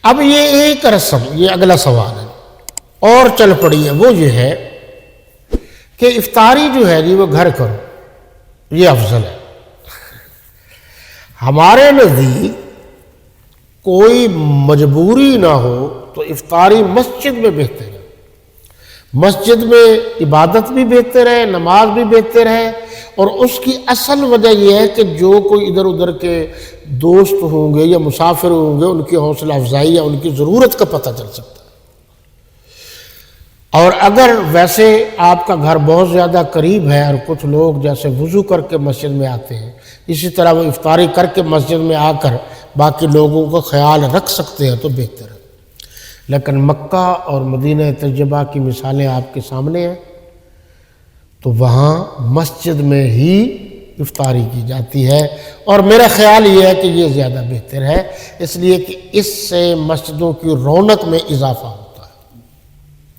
اب یہ ایک رسم، یہ اگلا سوال ہے اور چل پڑی ہے، وہ یہ ہے کہ افطاری جو ہے وہ گھر کرو، یہ افضل ہے۔ ہمارے نزدیک کوئی مجبوری نہ ہو تو افطاری مسجد میں بہتر ہے، مسجد میں عبادت بھی بہتر ہے، نماز بھی بہتر ہے، اور اس کی اصل وجہ یہ ہے کہ جو کوئی ادھر ادھر کے دوست ہوں گے یا مسافر ہوں گے ان کی حوصلہ افزائی یا ان کی ضرورت کا پتہ چل سکتا ہے۔ اور اگر ویسے آپ کا گھر بہت زیادہ قریب ہے اور کچھ لوگ جیسے وضو کر کے مسجد میں آتے ہیں، اسی طرح وہ افطاری کر کے مسجد میں آ کر باقی لوگوں کا خیال رکھ سکتے ہیں تو بہتر ہے۔ لیکن مکہ اور مدینہ طیبہ کی مثالیں آپ کے سامنے ہیں، تو وہاں مسجد میں ہی افطاری کی جاتی ہے، اور میرا خیال یہ ہے کہ یہ زیادہ بہتر ہے، اس لیے کہ اس سے مسجدوں کی رونق میں اضافہ ہو۔